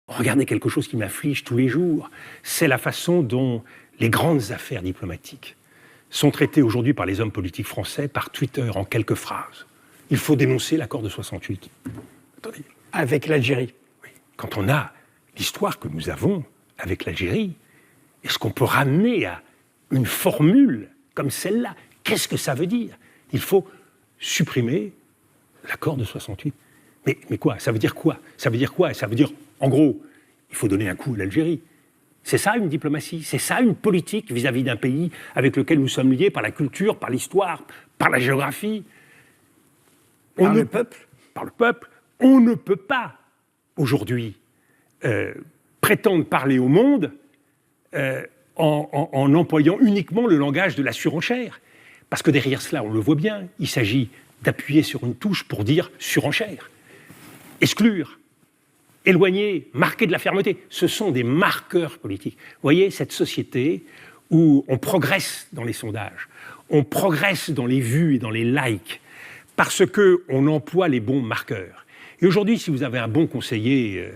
Regardez quelque chose qui m'afflige tous les jours, c'est la façon dont les grandes affaires diplomatiques sont traitées aujourd'hui par les hommes politiques français, par Twitter, en quelques phrases. Il faut dénoncer l'accord de 68. Attendez. Avec l'Algérie. Oui. Quand on a l'histoire que nous avons avec l'Algérie, est-ce qu'on peut ramener à une formule comme celle-là? Qu'est-ce que ça veut dire? Il faut supprimer l'accord de 68. Mais quoi? Ça veut dire quoi? Ça veut dire quoi? Ça veut dire, en gros, il faut donner un coup à l'Algérie. C'est ça une diplomatie, c'est ça une politique vis-à-vis d'un pays avec lequel nous sommes liés par la culture, par l'histoire, par la géographie. Par le peuple. Par le peuple. On ne peut pas, aujourd'hui, prétendre parler au monde en employant uniquement le langage de la surenchère. Parce que derrière cela, on le voit bien, il s'agit d'appuyer sur une touche pour dire surenchère. Exclure, éloigner, marquer de la fermeté, ce sont des marqueurs politiques. Vous voyez, cette société où on progresse dans les sondages, on progresse dans les vues et dans les likes, parce qu'on emploie les bons marqueurs. Et aujourd'hui, si vous avez un bon conseiller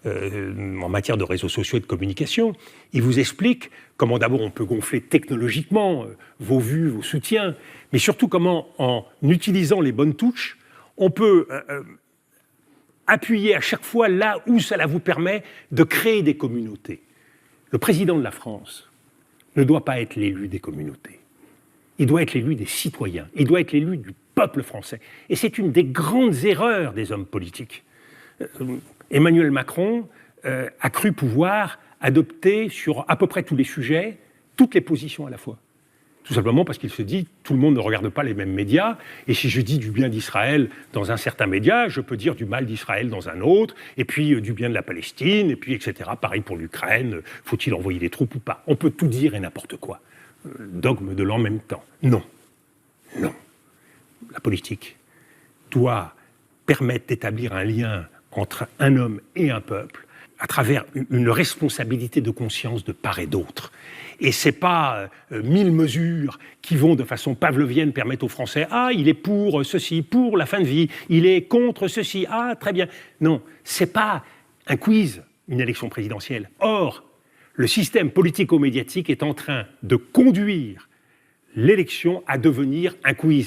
en matière de réseaux sociaux et de communication, il vous explique comment d'abord on peut gonfler technologiquement vos vues, vos soutiens, mais surtout comment, en utilisant les bonnes touches, on peut appuyer à chaque fois là où cela vous permet de créer des communautés. Le président de la France ne doit pas être l'élu des communautés. Il doit être l'élu des citoyens. Il doit être l'élu du peuple français. Et c'est une des grandes erreurs des hommes politiques. Emmanuel Macron a cru pouvoir adopter sur à peu près tous les sujets, toutes les positions à la fois. Tout simplement parce qu'il se dit, tout le monde ne regarde pas les mêmes médias, et si je dis du bien d'Israël dans un certain média, je peux dire du mal d'Israël dans un autre, et puis du bien de la Palestine, et puis etc. Pareil pour l'Ukraine, faut-il envoyer des troupes ou pas? On peut tout dire et n'importe quoi. Dogme de l'en même temps. Non. Non. La politique doit permettre d'établir un lien entre un homme et un peuple à travers une responsabilité de conscience de part et d'autre. Et ce n'est pas 1000 mesures qui vont de façon pavlovienne permettre aux Français « Ah, il est pour ceci, pour la fin de vie, il est contre ceci, ah, très bien ». Non, ce n'est pas un quiz, une élection présidentielle. Or, le système politico-médiatique est en train de conduire l'élection à devenir un quiz.